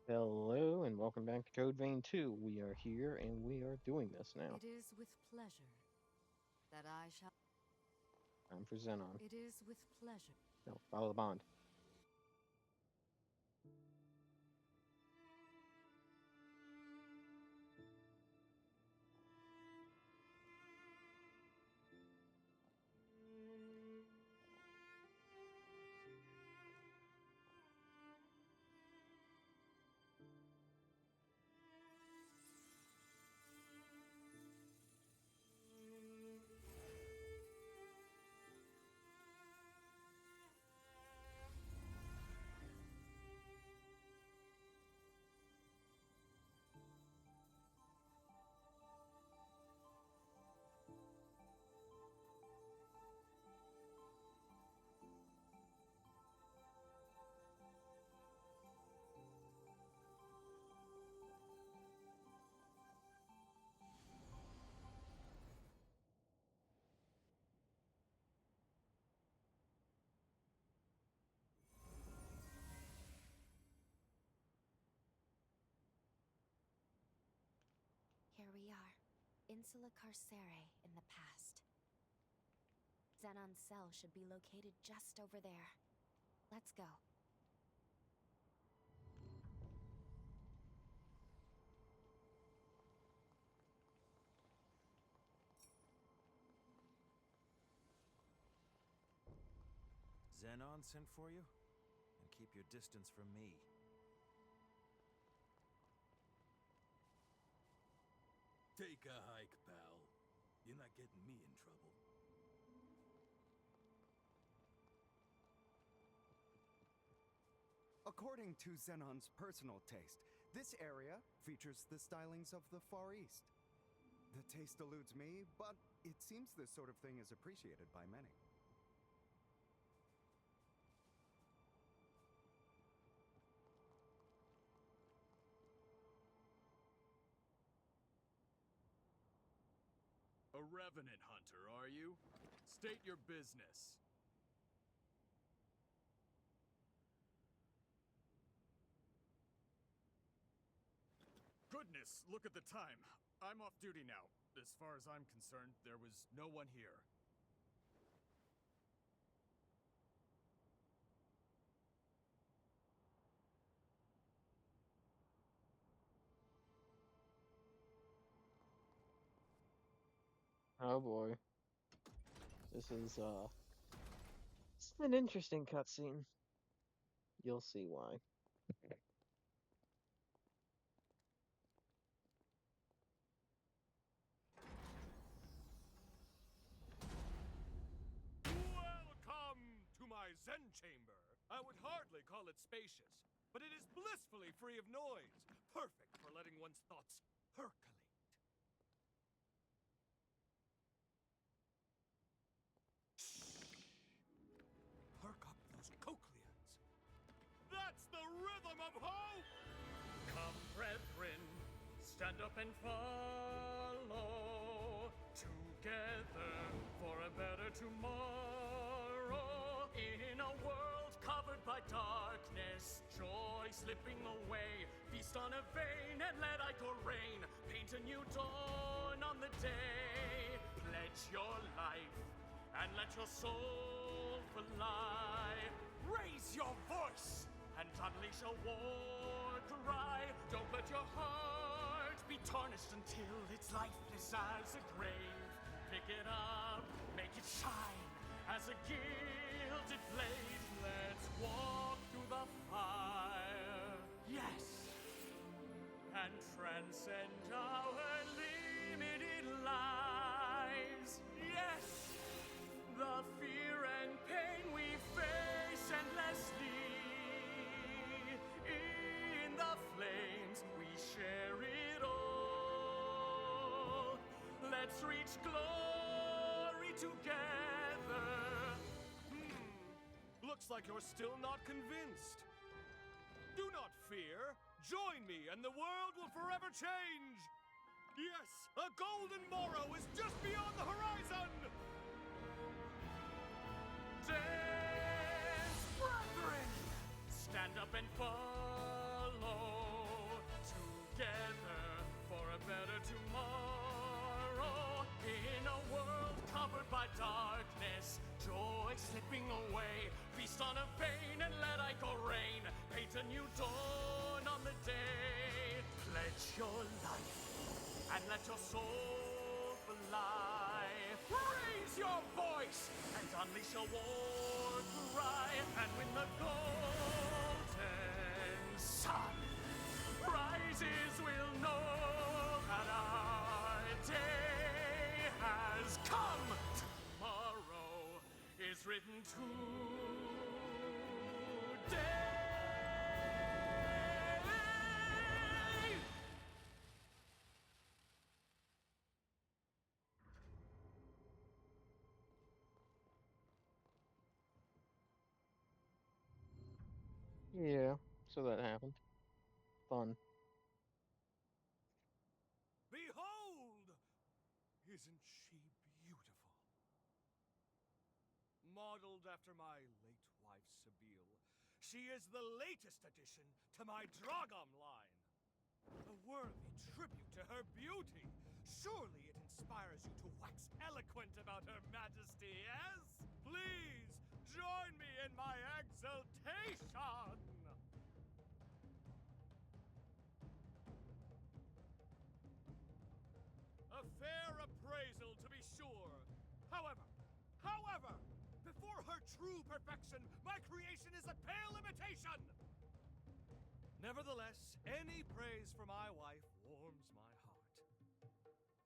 Hello and welcome back to Code Vein 2. We are here and we are doing this now. It is with pleasure that I shall. Time for Zenon. It is with pleasure. No, follow the bond. Here we are, Insula Carcere in the past. Zenon's cell should be located just over there. Let's go. Zenon sent for you? And keep your distance from me. Take a hike, pal. You're not getting me in trouble. According to Zenon's personal taste, this area features the stylings of the Far East. The taste eludes me, but it seems this sort of thing is appreciated by many. A revenant hunter, are you? State your business. Goodness, look at the time. I'm off duty now. As far as I'm concerned, there was no one here. Oh boy. This is it's an interesting cutscene. You'll see why. Welcome to my Zen chamber. I would hardly call it spacious, but it is blissfully free of noise. Perfect for letting one's thoughts percolate. Perk up those cochlears. That's the rhythm of hope! Come, brethren, stand up and follow. Together for a better tomorrow. In a world covered by darkness, joy slipping away. Feast on a vein and let ichor rain. Paint a new dawn on the day. Pledge your life and let your soul fly. Raise your voice and unleash a war cry. Don't let your heart be tarnished until it's lifeless as a grave. Pick it up, make it shine as a gilded blade. Let's walk through the fire, yes, and transcend our limited lives, yes. The fear and pain we face endlessly. In the flames, we share it all. Let's reach glory together. Looks like you're still not convinced. Do not fear. Join me and the world will forever change. Yes, a golden morrow is just beyond the horizon. Dance, brethren! Stand up and follow. on a vein and let Ichor rain. Paint a new dawn on the day. Pledge your life and let your soul fly. Raise your voice and unleash a war cry. And when the golden sun rises, we'll know that our day has come. Tomorrow is written today. Yeah, so that happened. Fun. Behold! Isn't she beautiful? Modeled after my late wife, Sebille, she is the latest addition to my Dragom line. A worthy tribute to her beauty. Surely it inspires you to wax eloquent about her majesty, yes? Please, join me in my exultation! A fair appraisal, to be sure. However, before her true perfection, my creation is a pale imitation! Nevertheless, any praise for my wife warms my heart.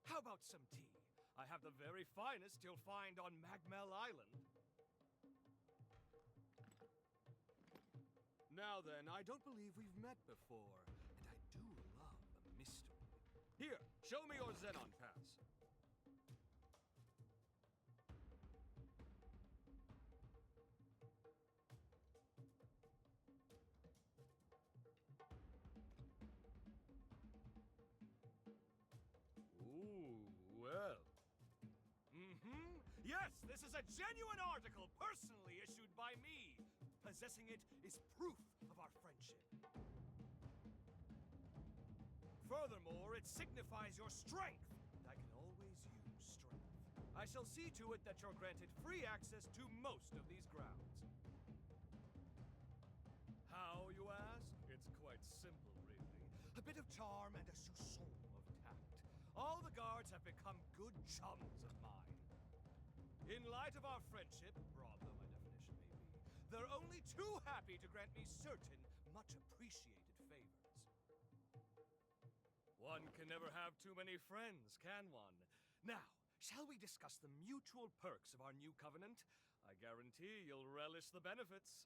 How about some tea? I have the very finest you'll find on Magmel Island. Now then, I don't believe we've met before, and I do love a mystery. Here, show me your Zenon pass. Ooh, well. Yes, this is a genuine article personally issued by me. Possessing it is proof of our friendship. Furthermore, it signifies your strength, and I can always use strength. I shall see to it that you're granted free access to most of these grounds. How, you ask? It's quite simple, really. A bit of charm and a soupçon of tact. All the guards have become good chums of mine. In light of our friendship, broad though my definition may be, they're only too happy to grant me certain, much appreciated favors. One can never have too many friends, can one? Now, shall we discuss the mutual perks of our new covenant? I guarantee you'll relish the benefits.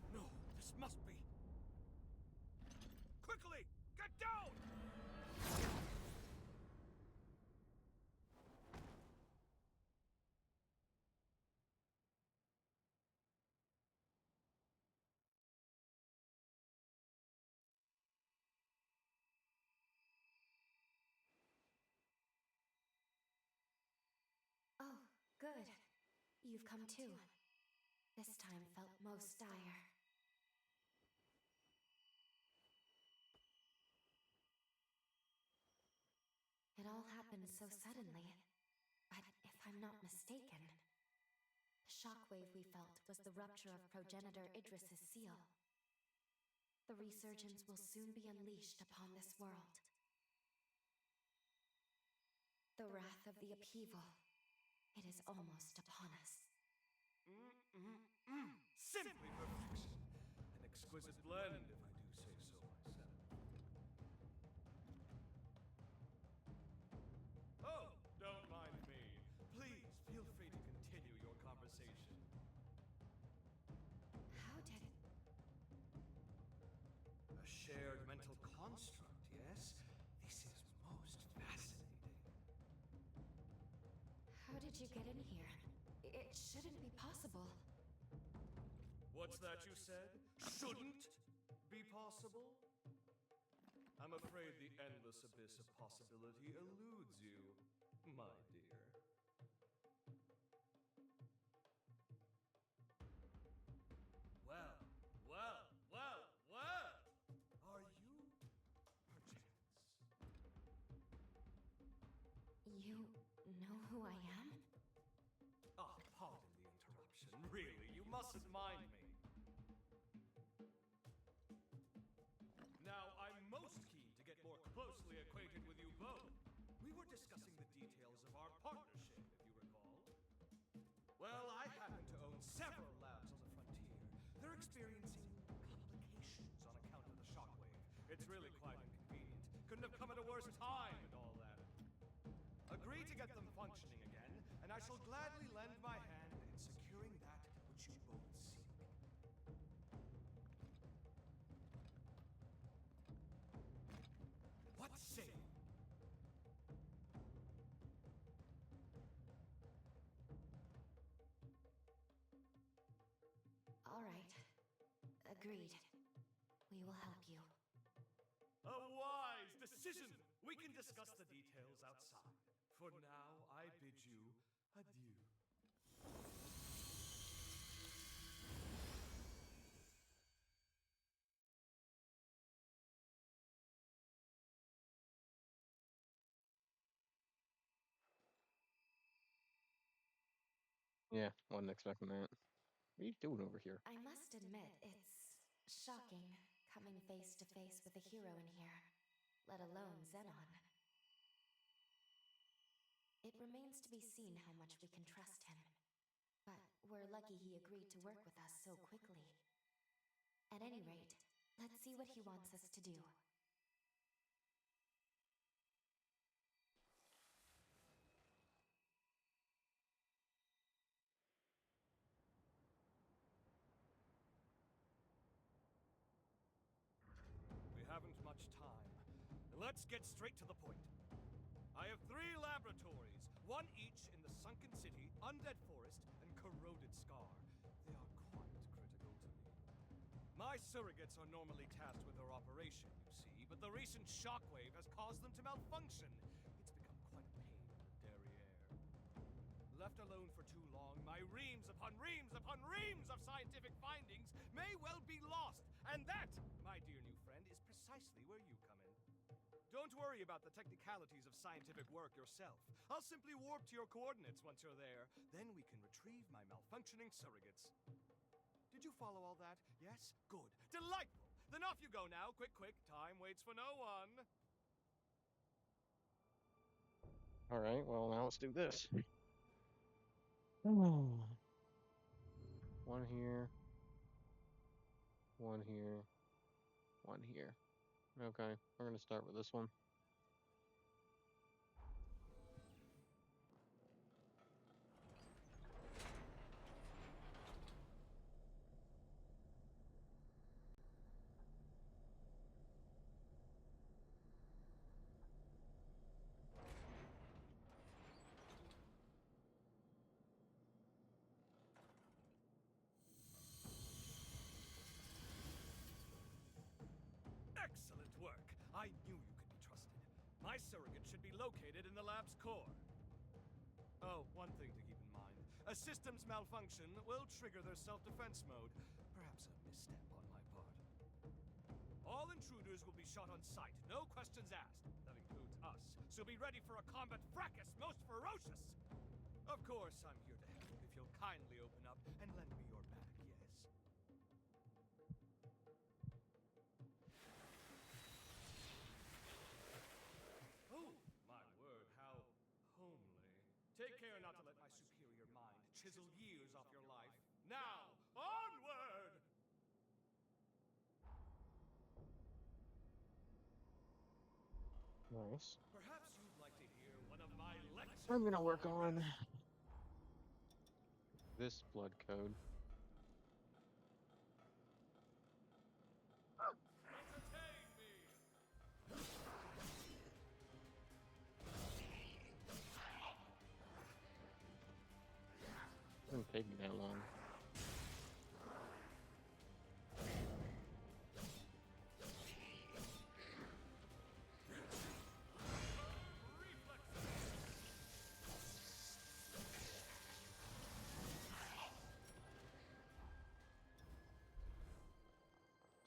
No, this must be... Quickly! Get down! Oh, good. You've come too. This time felt most dire. It all happened so suddenly. But if I'm not mistaken, the shockwave we felt was the rupture of progenitor Idris's seal. The resurgence will soon be unleashed upon this world. The wrath of the upheaval. It is almost upon us. Simply perfection. An exquisite blend, if I do say so myself. Oh, don't mind me. Please, feel free to continue your conversation. How did... A shared mental construct, yes? This is most fascinating. How did you get in here? It shouldn't be possible. What's that you said? Shouldn't be possible? I'm afraid the endless abyss of possibility eludes you, my dear. Well. Are you, perchance, experiencing complications on account of the shockwave. It's really quite inconvenient. Couldn't have come at a worse time and all that. Agree to get them functioning again, and I shall gladly lend my hand in securing that which you both seek. What say you? All right. Agreed. We will help you. A wise decision! We can discuss the details outside. For now, I bid you adieu. Yeah, wasn't expecting that. What are you doing over here? I must admit, it's shocking coming face to face with a hero in here, let alone Zenon. It remains to be seen how much we can trust him. But we're lucky he agreed to work with us so quickly. At any rate, let's see what he wants us to do. We haven't much time. Let's get straight to the point. I have 3 laboratories, one each in the Sunken City, Undead Forest, and Corroded Scar. They are quite critical to me. My surrogates are normally tasked with their operation, you see, but the recent shockwave has caused them to malfunction. It's become quite a pain in the derriere. Left alone for too long, my reams upon reams upon reams of scientific findings may well be lost. And that, my dear new friend, is precisely where you come in. Don't worry about the technicalities of scientific work yourself. I'll simply warp to your coordinates once you're there. Then we can retrieve my malfunctioning surrogates. Did you follow all that? Yes? Good. Delightful! Then off you go now. Quick, quick. Time waits for no one. All right, well, now let's do this. One here. One here. One here. Okay, we're going to start with this one. Excellent work. I knew you could be trusted. My surrogate should be located in the lab's core. Oh, one thing to keep in mind. A system's malfunction will trigger their self-defense mode. Perhaps a misstep on my part. All intruders will be shot on sight, no questions asked. That includes us. So be ready for a combat fracas most ferocious! Of course, I'm here to help if you'll kindly open up and lend me your back, yes? Oh, my word, how homely. Take care not to let my superior mind chisel years off your life. Now, onward! Nice. Perhaps you'd like to hear one of my lectures. I'm going to work on this blood code. Entertain me! It didn't take me that long.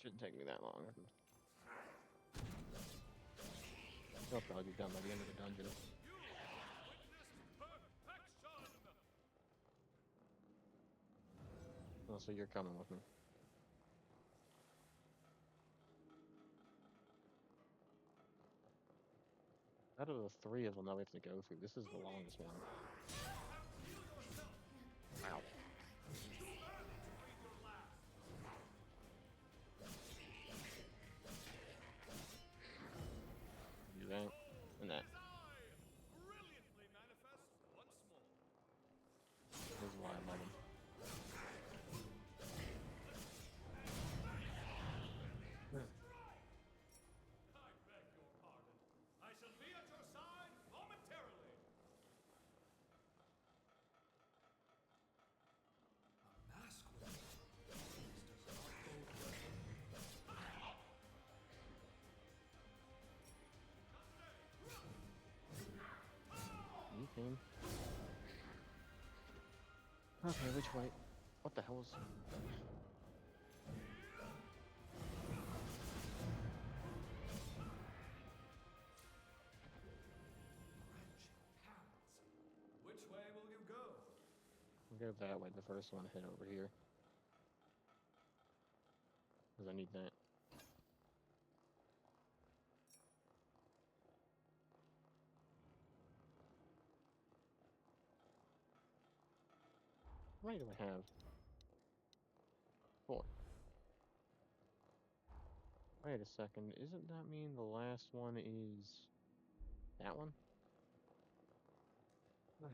Shouldn't take me that long. I'll probably be done by the end of the dungeon. You witnessed perfection! Oh, so you're coming with me. Out of the 3 of them that we have to go through, this is the longest one. Wow. team. Okay, which way? What the hell is... Which way will you go? I'll go that way. The first one hit over here. Because I need that. How many do I have? 4. Wait a second. Isn't that mean the last one is that one? No.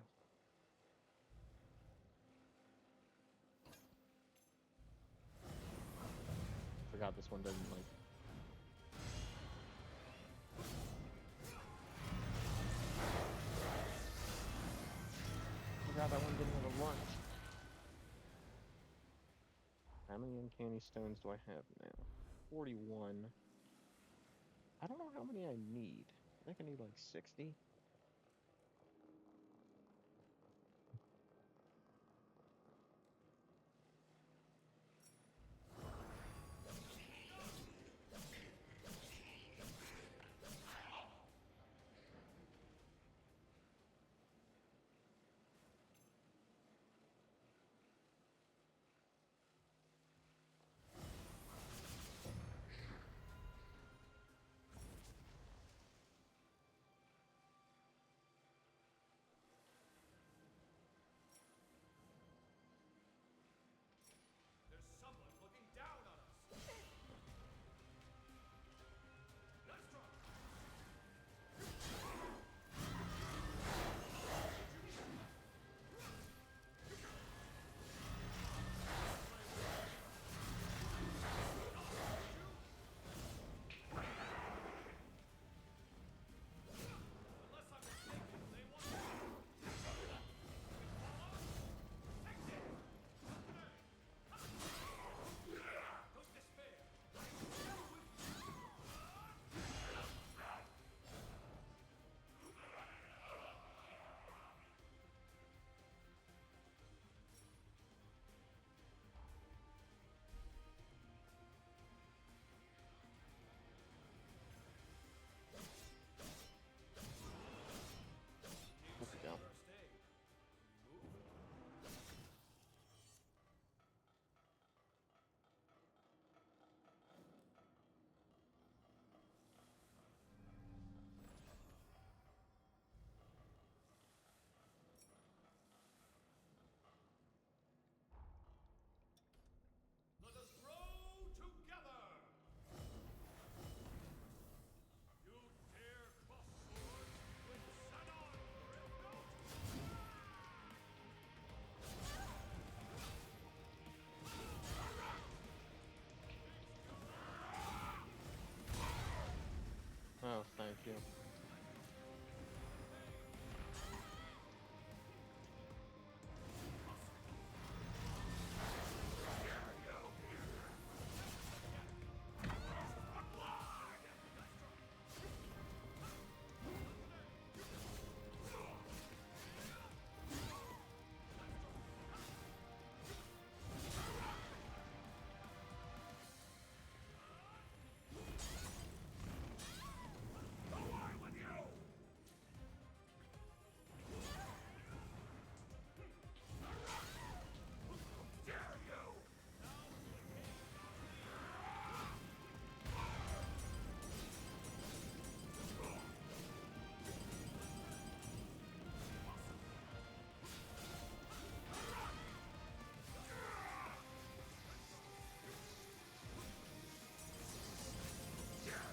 Forgot this one doesn't like. Forgot that one didn't have a launch. How many uncanny stones do I have now? 41. I don't know how many I need. I think I need like 60. There's someone looking down on us. Let's try. Unless I'm mistaken, they want to. Don't despair. There we go. First aid. Move. Let us grow together! You dare cross swords with Zenon, Oh, thank you.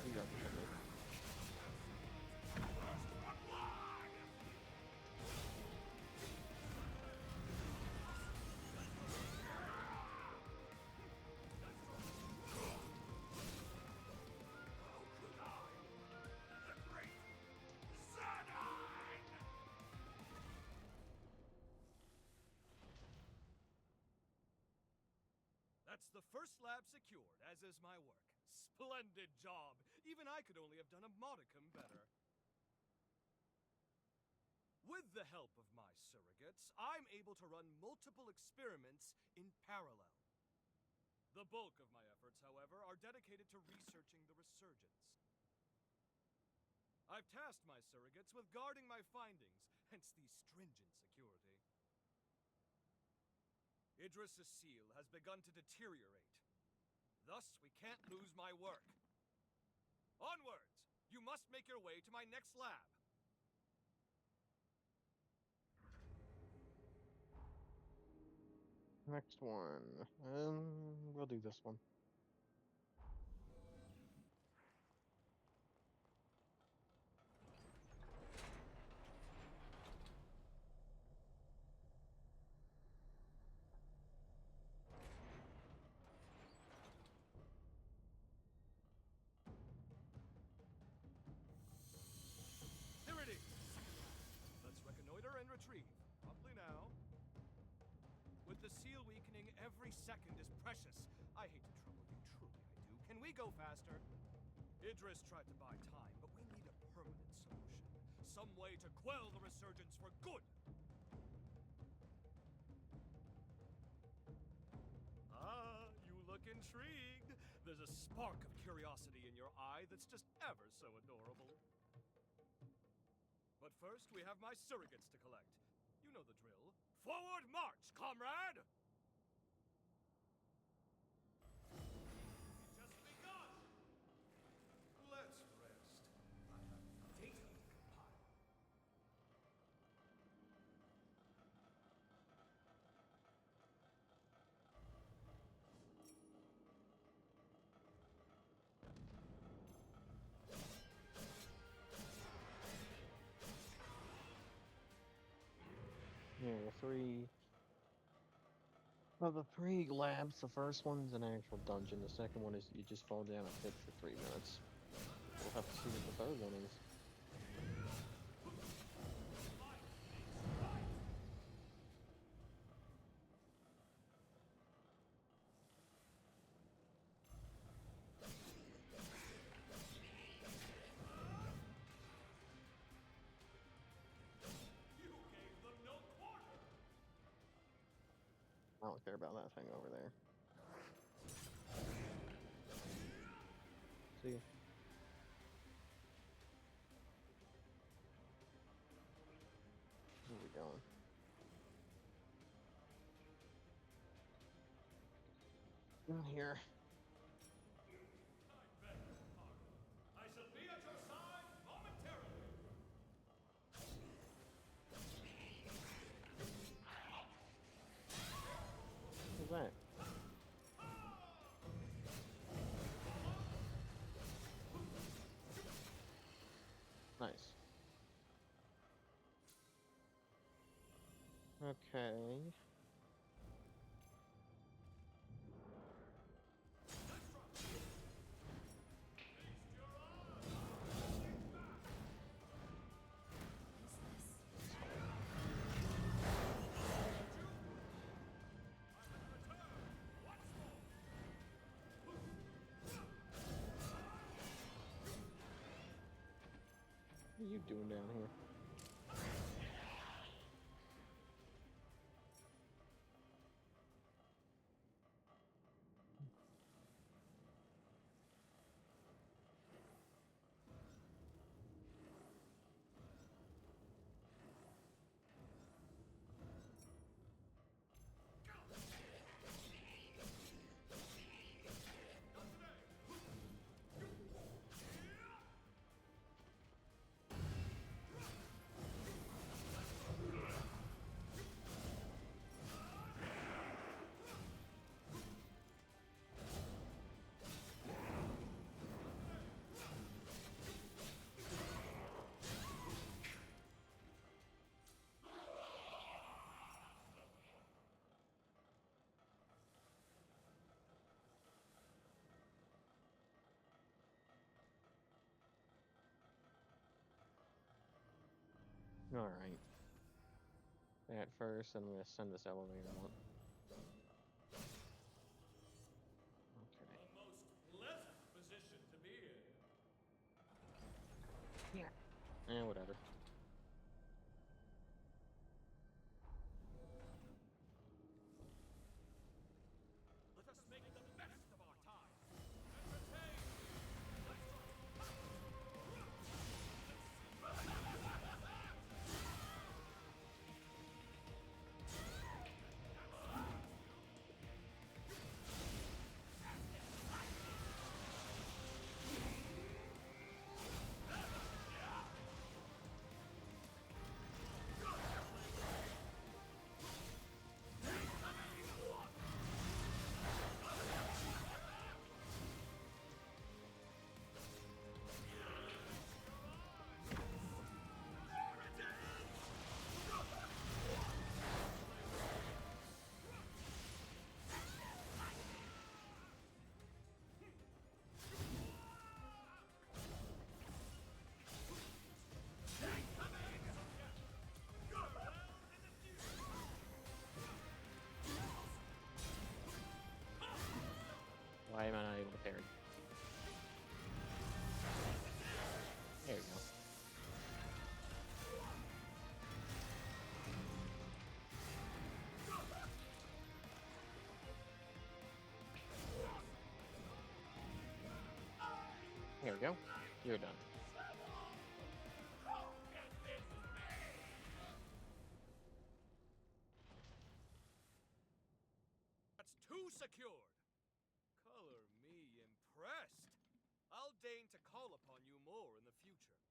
You got me. That's the first lab secured, as is my work. Splendid job! Even I could only have done a modicum better. With the help of my surrogates, I'm able to run multiple experiments in parallel. The bulk of my efforts, however, are dedicated to researching the resurgence. I've tasked my surrogates with guarding my findings, hence the stringent security. Idris' seal has begun to deteriorate. Thus, we can't lose my work. Onwards! You must make your way to my next lab. Next one. We'll do this one. Here it is. Let's reconnoiter and retrieve. Promptly now. With the seal weakening, every second is precious. I hate to trouble you, truly I do. Can we go faster? Idris tried to buy time, but we need a permanent solution. Some way to quell the resurgence for good. Ah, you look intrigued. There's a spark of curiosity in your eye that's just ever so adorable. But first, we have my surrogates to collect. You know the drill. Forward march, comrade! We've just begun! Let's rest. I have data to compile. Yeah, the three labs. The first one's an actual dungeon. The second one is you just fall down a pit for 3 minutes. We'll have to see what the third one is. You gave them no quarter! I don't care about that thing over there. See ya. Where are we going? In here. I beg your pardon. I shall be at your side momentarily. What's that? Nice. Okay. What are you doing down here? Alright. At first, I'm going to send this elevator up. Okay. A most pleasant position to be in. Yeah. Eh, whatever. Here we go. You're done. That's two secured. Color me impressed. I'll deign to call upon you more in the future.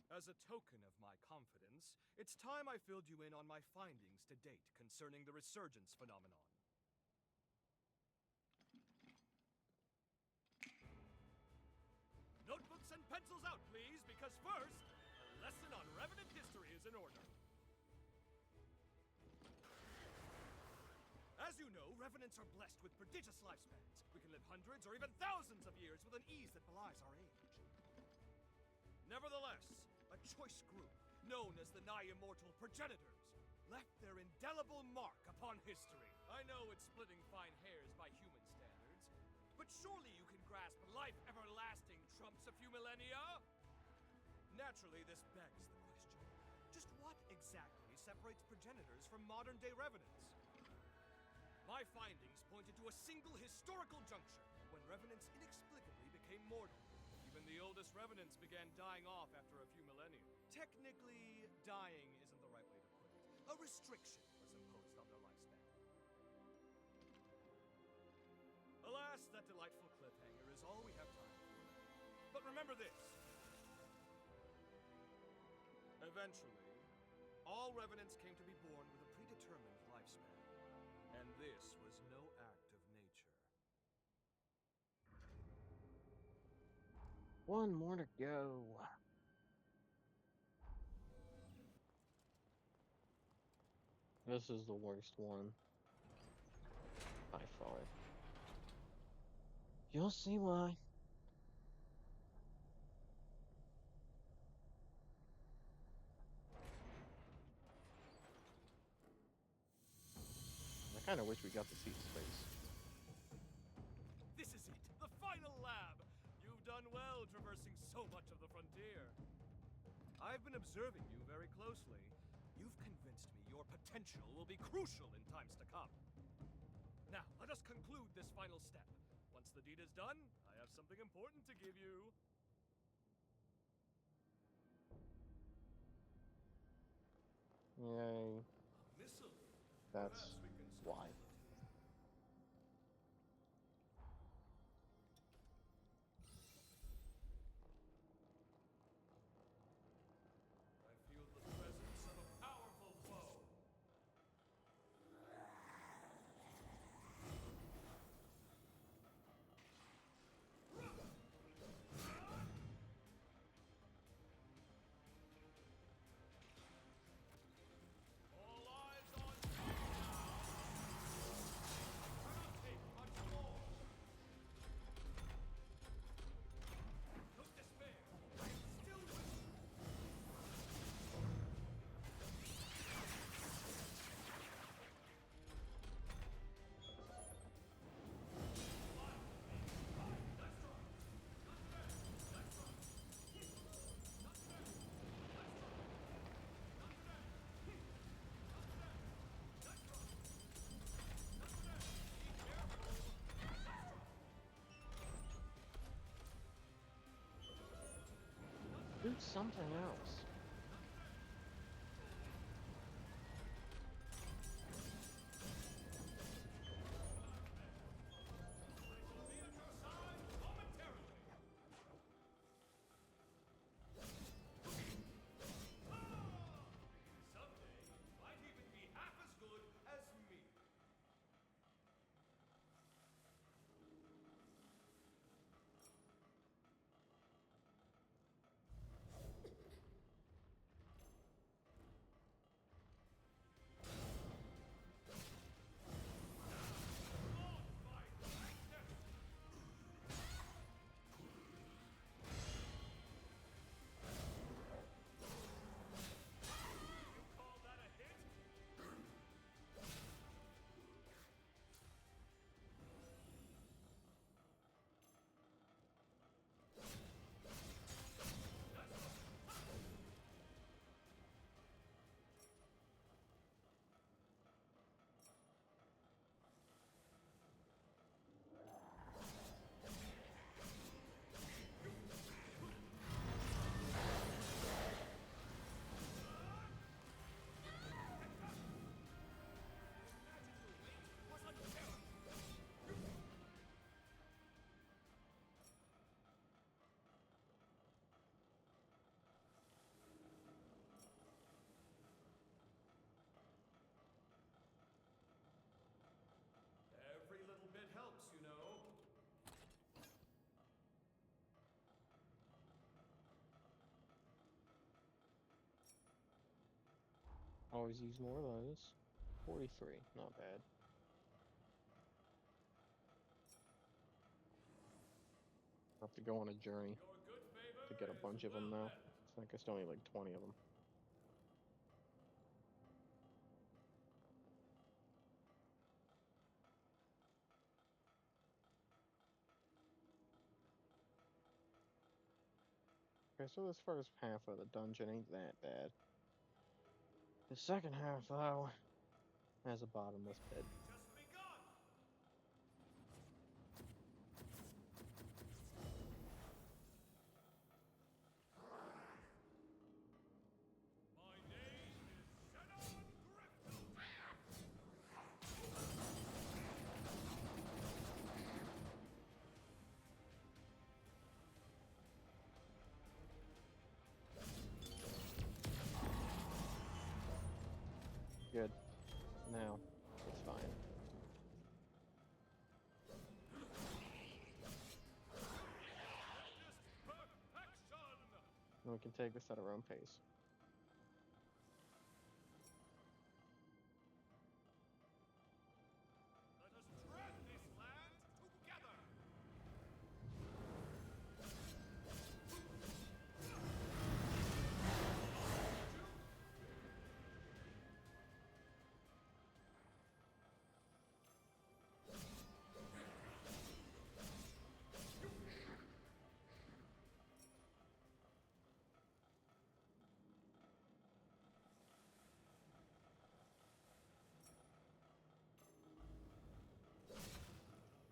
As a token of my confidence, it's time I filled you in on my findings to date concerning the resurgence phenomenon. Notebooks and pencils out, please, because first, a lesson on Revenant history is in order. As you know, Revenants are blessed with prodigious lifespans. We can live hundreds or even thousands of years with an ease that belies our age. Nevertheless, a choice group, known as the nigh-immortal Progenitors, left their indelible mark upon history. I know it's splitting fine hairs by human standards, but surely you can grasp life everlasting trumps a few millennia? Naturally, this begs the question. Just what exactly separates Progenitors from modern-day Revenants? My findings pointed to a single historical juncture when Revenants inexplicably became mortal. Even the oldest Revenants began dying off after a few millennia. Technically, dying isn't the right way to put it. A restriction was imposed on their lifespan. Alas, that delightful cliffhanger is all we have time for. But remember this. Eventually, all Revenants came to be born with a predetermined lifespan. And this was no act of nature. One more to go. This is the worst one. By far. You'll see why. I kind of wish we got to see his face. This is it, the final lab! You've done well traversing so much of the frontier. I've been observing you very closely. You've convinced me your potential will be crucial in times to come. Now, let us conclude this final step. Once the deed is done, I have something important to give you. Yay. A missile. That's Perhaps we can why. I feel the presence of a powerful foe. All eyes on top now! I cannot take much more! Don't despair! I am still with you! Do something else. Someday, you might even be half as good as me. Always use more of those. 43, not bad. I'll have to go on a journey Your good favor to get a is bunch of them well now. met. I think there's only like 20 of them. Okay, so this first half of the dungeon ain't that bad. The second half, though, has a bottomless pit. Just begun. My name is Zenon Griffith. Good. Now, it's fine. Perfection. And we can take this at our own pace. Let us tread this land together.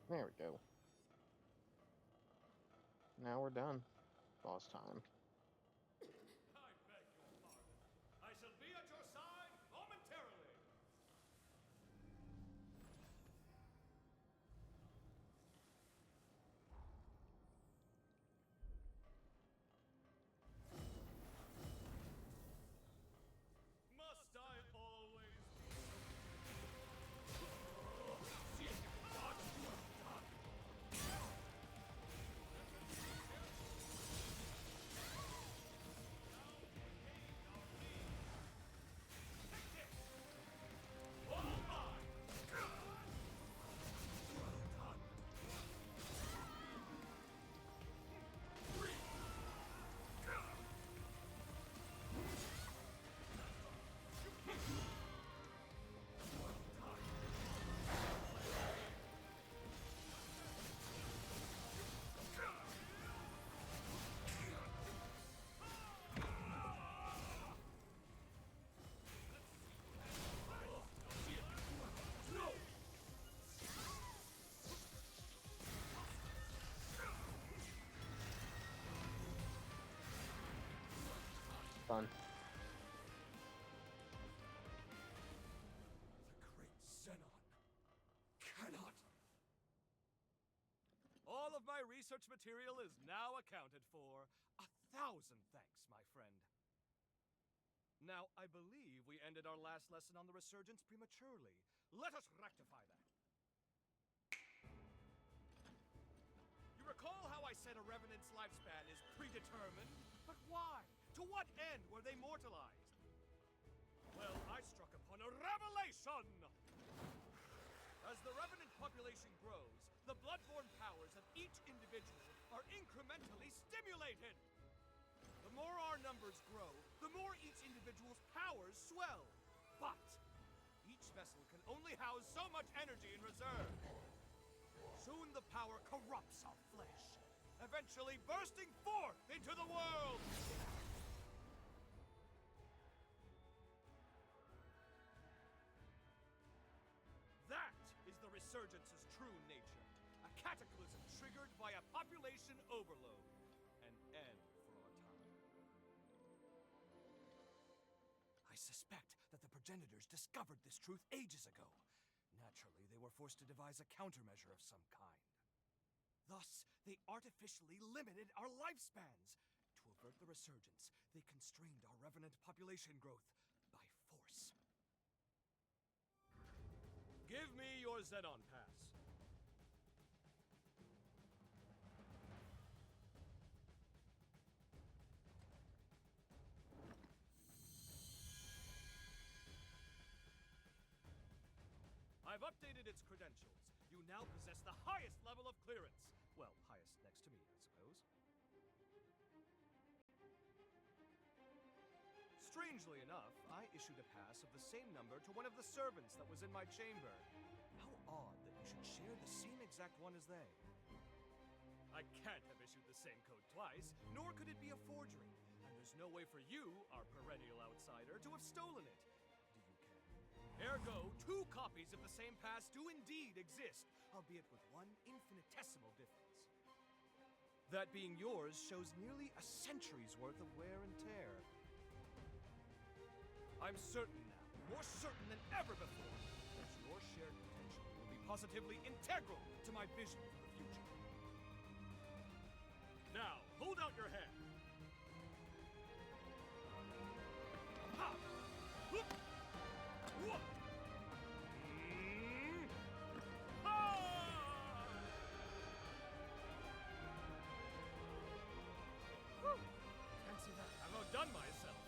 There we go. Now we're done. Boss time. I beg your pardon. I shall be at your side momentarily. Must I always Done. The great Zenon cannot. All of my research material is now accounted for. 1,000 thanks, my friend. Now, I believe we ended our last lesson on the resurgence prematurely. Let us rectify that. You recall how I said a revenant's lifespan is predetermined? But why? To what end were they mortalized? Well, I struck upon a revelation! As the revenant population grows, the bloodborne powers of each individual are incrementally stimulated. The more our numbers grow, the more each individual's powers swell. But each vessel can only house so much energy in reserve. Soon the power corrupts our flesh, eventually bursting forth into the world. That is the resurgence's true nature. A cataclysm triggered by a population overload. An end for our time. I suspect that the progenitors discovered this truth ages ago. Naturally, they were forced to devise a countermeasure of some kind. Thus, they artificially limited our lifespans. To avert the resurgence, they constrained our revenant population growth by force. Give me your Zenon pass. I've updated its credentials. You now possess the highest level of clearance. Well, highest next to me, I suppose. Strangely enough, I issued a pass of the same number to one of the servants that was in my chamber. How odd that you should share the same exact one as they. I can't have issued the same code twice, nor could it be a forgery. And there's no way for you, our perennial outsider, to have stolen it. Do you care? Ergo, 2 copies of the same pass do indeed exist, albeit with one infinitesimal difference. That being yours shows nearly a century's worth of wear and tear. I'm certain now, more certain than ever before, that your shared potential will be positively integral to my vision for the future. Now, hold out your hand. Ha! Whoop! Whoop! Ha! Whew! Fancy that. I'm outdone myself.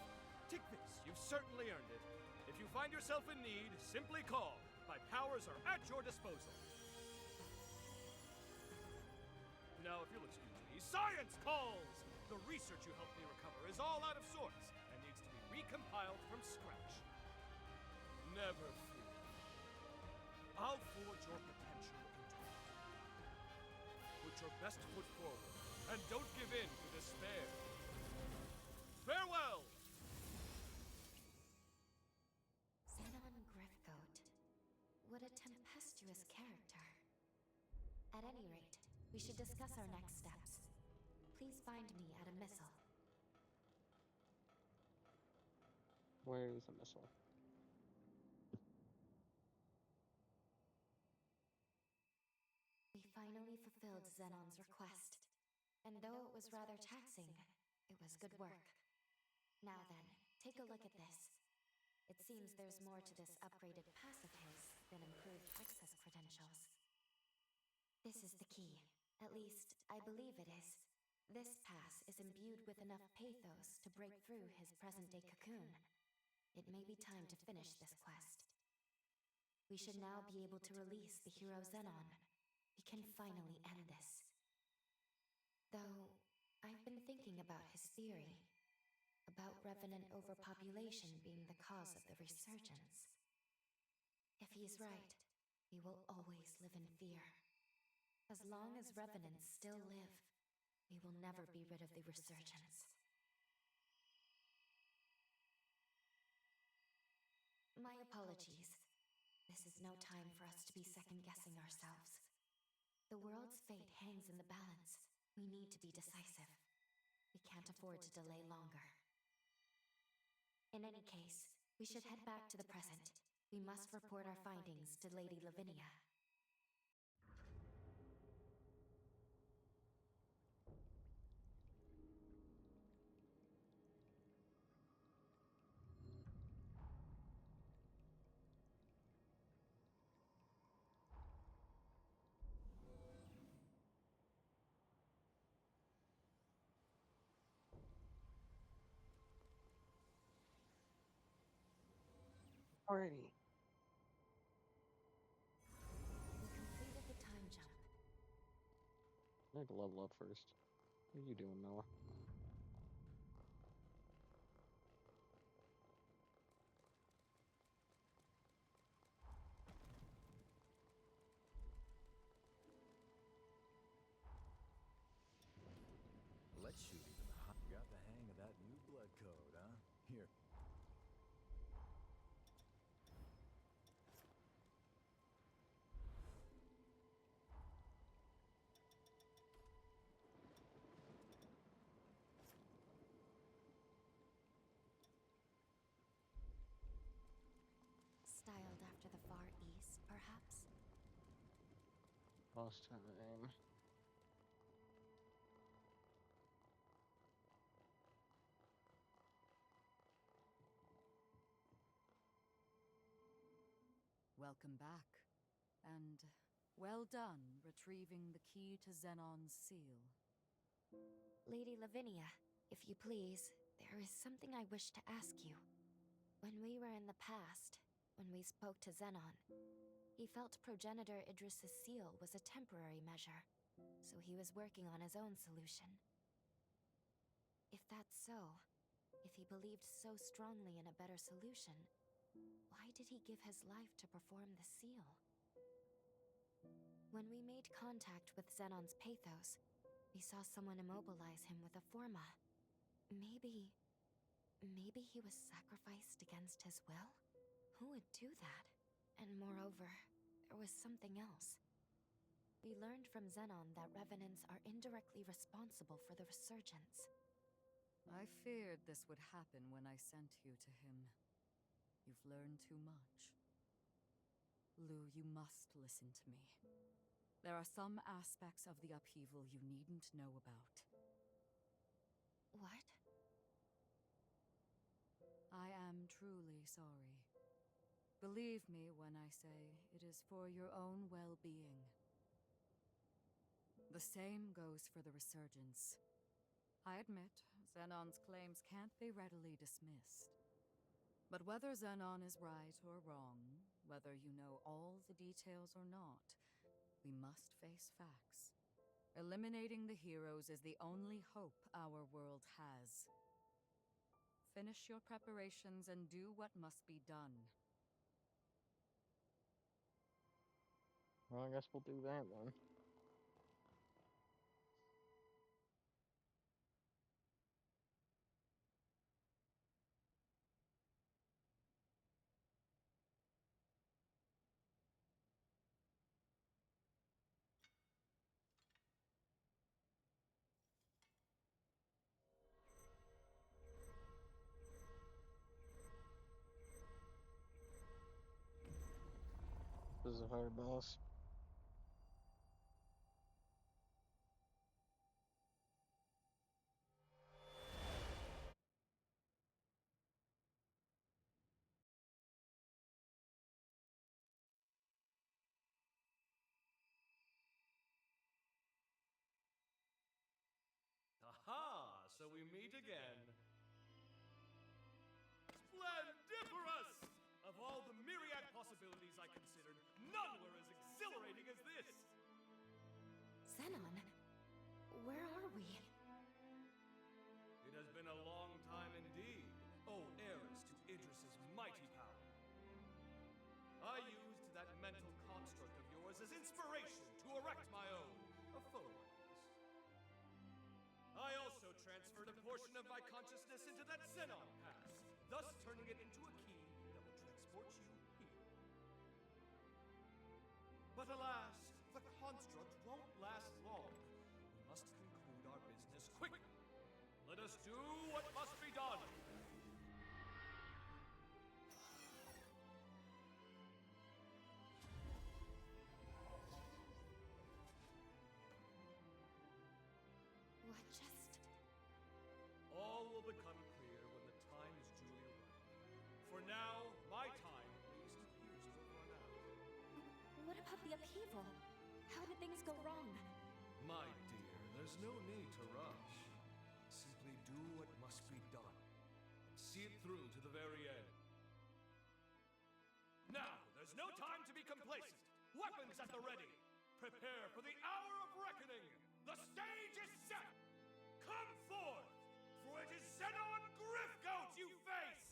Take this. You've certainly earned it. If you find yourself in need, simply call. My powers are at your disposal. Now, if you'll excuse me, science calls! The research you helped me recover is all out of sorts and needs to be recompiled from scratch. Never fear. I'll forge your potential into it. Put your best foot forward, and don't give in to despair. Farewell! Zenon Griffgoat. What a tempestuous character. At any rate, we should discuss our next steps. Please find me at a missile. Where is the missile? We finally fulfilled Zenon's request. And though it was rather taxing, it was good work. Now then, take a look at this. It seems there's more to this upgraded pass of his than improved access credentials. This is the key. At least, I believe it is. This pass is imbued with enough pathos to break through his present-day cocoon. It may be time to finish this quest. We should now be able to release the hero Zenon. We can finally end this. Though, I've been thinking about his theory. About revenant overpopulation being the cause of the resurgence. If he's right, we will always live in fear. As long as revenants still live, we will never be rid of the resurgence. My apologies. This is no time for us to be second-guessing ourselves. The world's fate hangs in the balance. We need to be decisive. We can't afford to delay longer. In any case, we should head back to the present. We must report our findings to Lady Lavinia. Alrighty. We completed the time jump. I need to level up first. What are you doing, Noah? Let's shoot even the hot. Got the hang of that new blood code, huh? Here. Styled after the Far East, perhaps? Lost time. Welcome back. And well done retrieving the key to Zenon's seal. Lady Lavinia, if you please, there is something I wish to ask you. When we were in the past, when we spoke to Zenon, He felt Progenitor Idris's seal was a temporary measure, so he was working on his own solution. If that's so, if he believed so strongly in a better solution, why did he give his life to perform the seal? When we made contact with Zenon's pathos, we saw someone immobilize him with a forma. Maybe he was sacrificed against his will? Who would do that? And moreover, there was something else. We learned from Zenon that revenants are indirectly responsible for the resurgence. I feared this would happen when I sent you to him. You've learned too much. Lu, you must listen to me. There are some aspects of the upheaval you needn't know about. What? I am truly sorry. Believe me when I say it is for your own well-being. The same goes for the resurgence. I admit, Zenon's claims can't be readily dismissed. But whether Zenon is right or wrong, whether you know all the details or not, we must face facts. Eliminating the heroes is the only hope our world has. Finish your preparations and do what must be done. Well, I guess we'll do that then. This is a fire boss. Aha! So we meet again. Splendiferous! Of all the myriad possibilities I considered, none were as exhilarating as this! Zenon? Where are we? It has been a long time indeed, O heiress to Idris's mighty power. I used that mental construct of yours as inspiration to erect my own, a photo. I also transferred a portion of my consciousness into that Zenon pass, thus turning it into a key that will transport you here. But alas, the construct won't last long. We must conclude our business quickly. Let us do what must be done. What just... All will become clear when the time is duly right. For now, my time, at least, appears to have run out. What about the upheaval? How did things go wrong? My dear, there's no need to rush. Simply do what must be done. See it through to the very end. Now, there's no time to be complacent. Weapons at the ready. Prepare for the hour of reckoning. The stage is set. Come forth, for it is Zenon Griffgoat you face!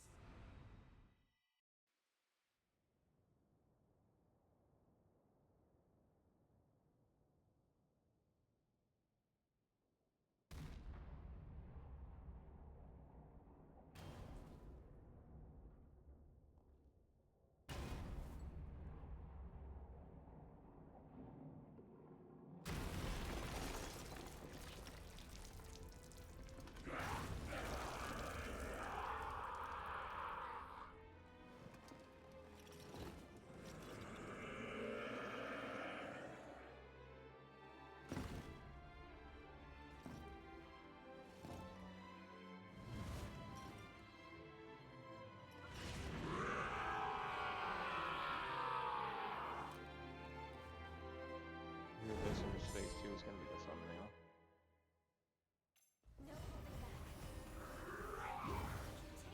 You're this in his face too is gonna be the thumbnail. No holding back. I can take this.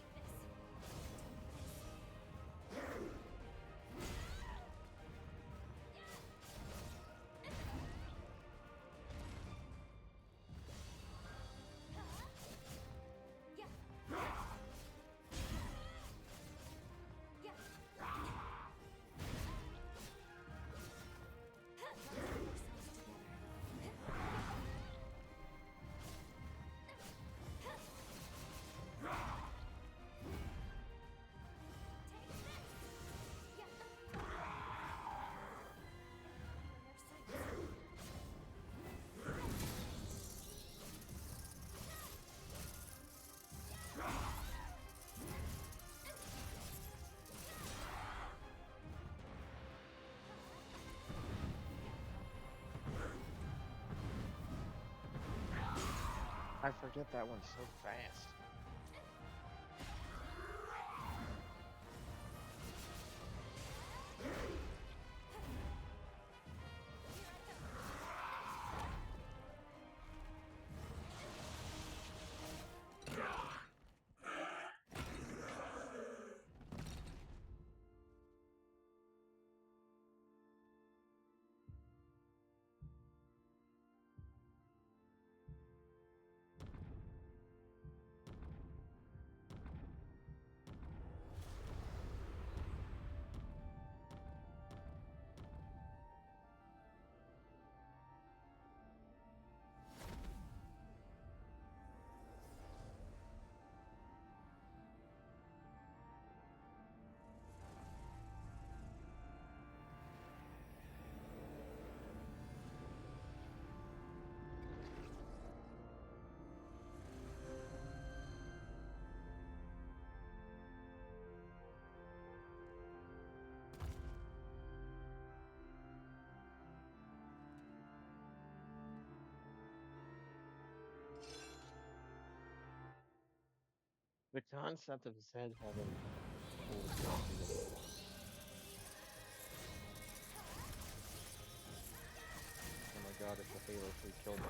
I forget that one so fast. The concept of Zed having full ability. Oh my god, it's a Halo 3 kill mark.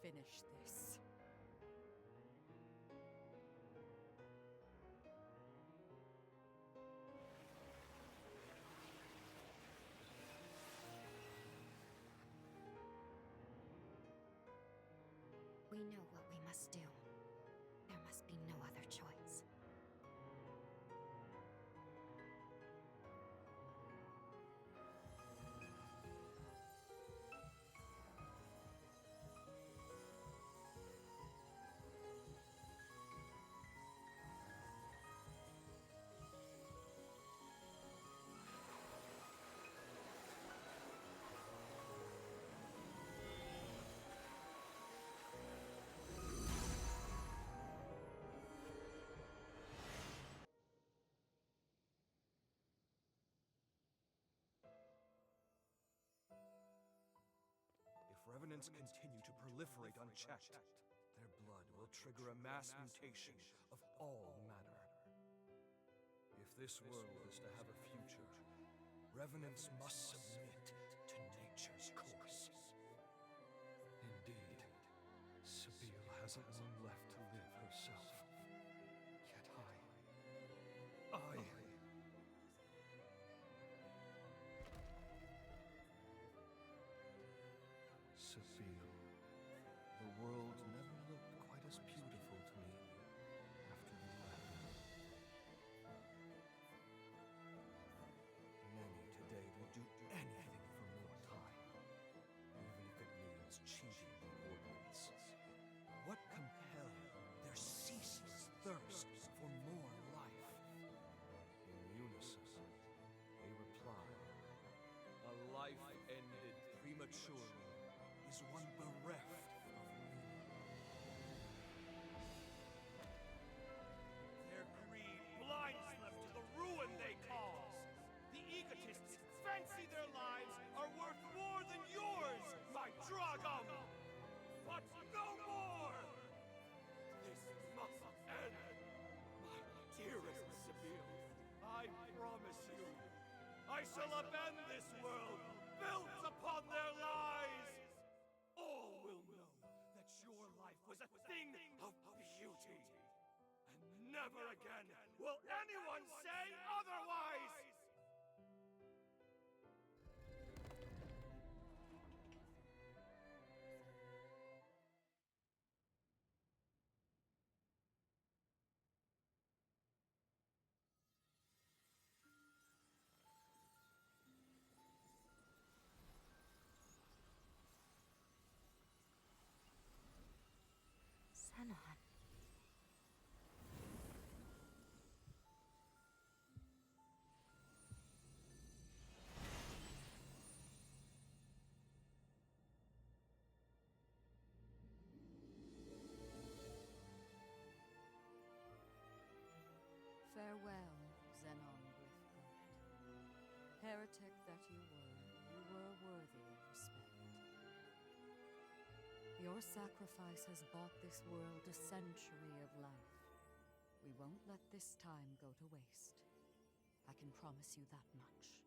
Finish this. We know what we must do. There must be no other choice. If revenants continue to proliferate unchecked, their blood will trigger a mass mutation of all matter. If this world is to have a future, revenants must submit to nature's course. Indeed, Sabine hasn't long left to live herself. Yet I prematurely is one bereft of meaning. Their greed blinds them to the ruin they cause. The egotists fancy their lives are worth more than yours, my Dragom! But no more! This must end. My dearest Sibyl, I promise you, I shall upend this world built upon their lies! All will know that your life was a thing of beauty. And never again will anyone say otherwise! Zenon. Farewell, Zenon Griffgold. Heretic that you were worthy of respect. Your sacrifice has bought this world a century of life. We won't let this time go to waste. I can promise you that much.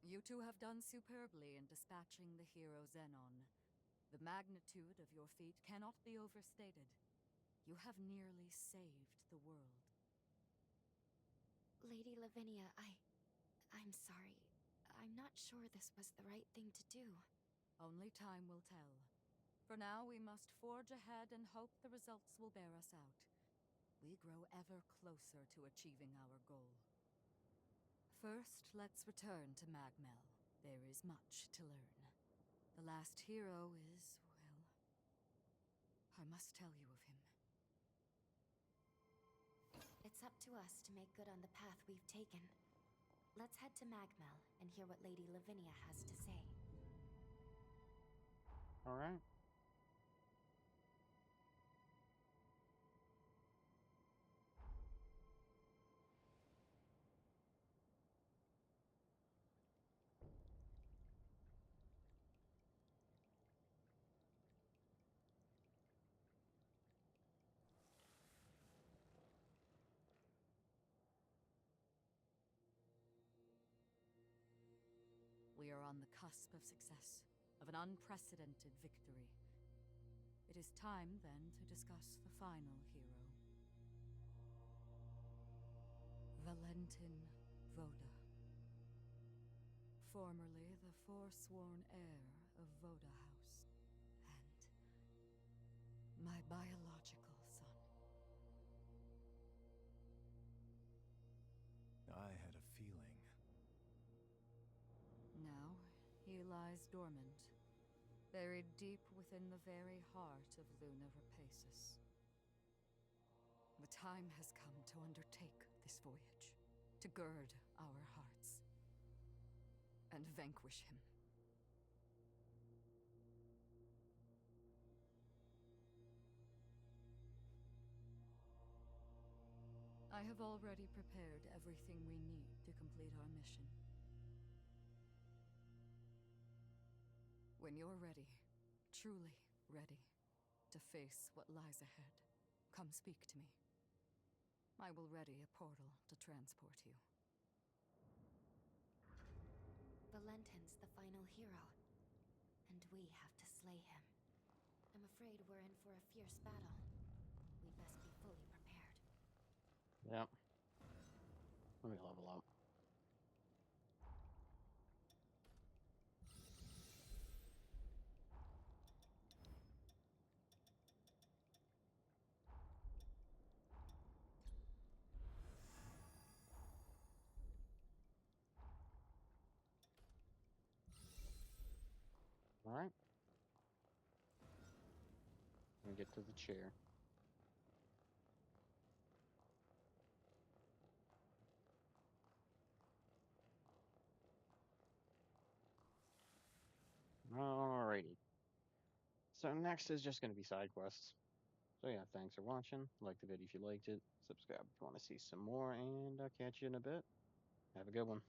You two have done superbly in dispatching the hero Zenon. The magnitude of your feat cannot be overstated. You have nearly saved the world. Lady Lavinia, I'm sorry. I'm not sure this was the right thing to do. Only time will tell. For now, we must forge ahead and hope the results will bear us out. We grow ever closer to achieving our goal. First, let's return to Magmel. There is much to learn. The last hero is, well, I must tell you of him. It's up to us to make good on the path we've taken. Let's head to Magmel and hear what Lady Lavinia has to say. All right. We are on the cusp of success, of an unprecedented victory. It is time, then, to discuss the final hero. Valentin Voda. Formerly the forsworn heir of Voda House, and my biological son. I had a feeling. Now, he lies dormant, buried deep within the very heart of Luna Rapaces. The time has come to undertake this voyage, to gird our hearts, and vanquish him. I have already prepared everything we need to complete our mission. When you're ready, truly ready, to face what lies ahead, come speak to me. I will ready a portal to transport you. Valentin's the final hero, and we have to slay him. I'm afraid we're in for a fierce battle. We best be fully prepared. Yep. Let me level up. All right. Let me get to the chair. So next is just going to be side quests. So yeah, thanks for watching. Like the video if you liked it. Subscribe if you want to see some more, and I'll catch you in a bit. Have a good one.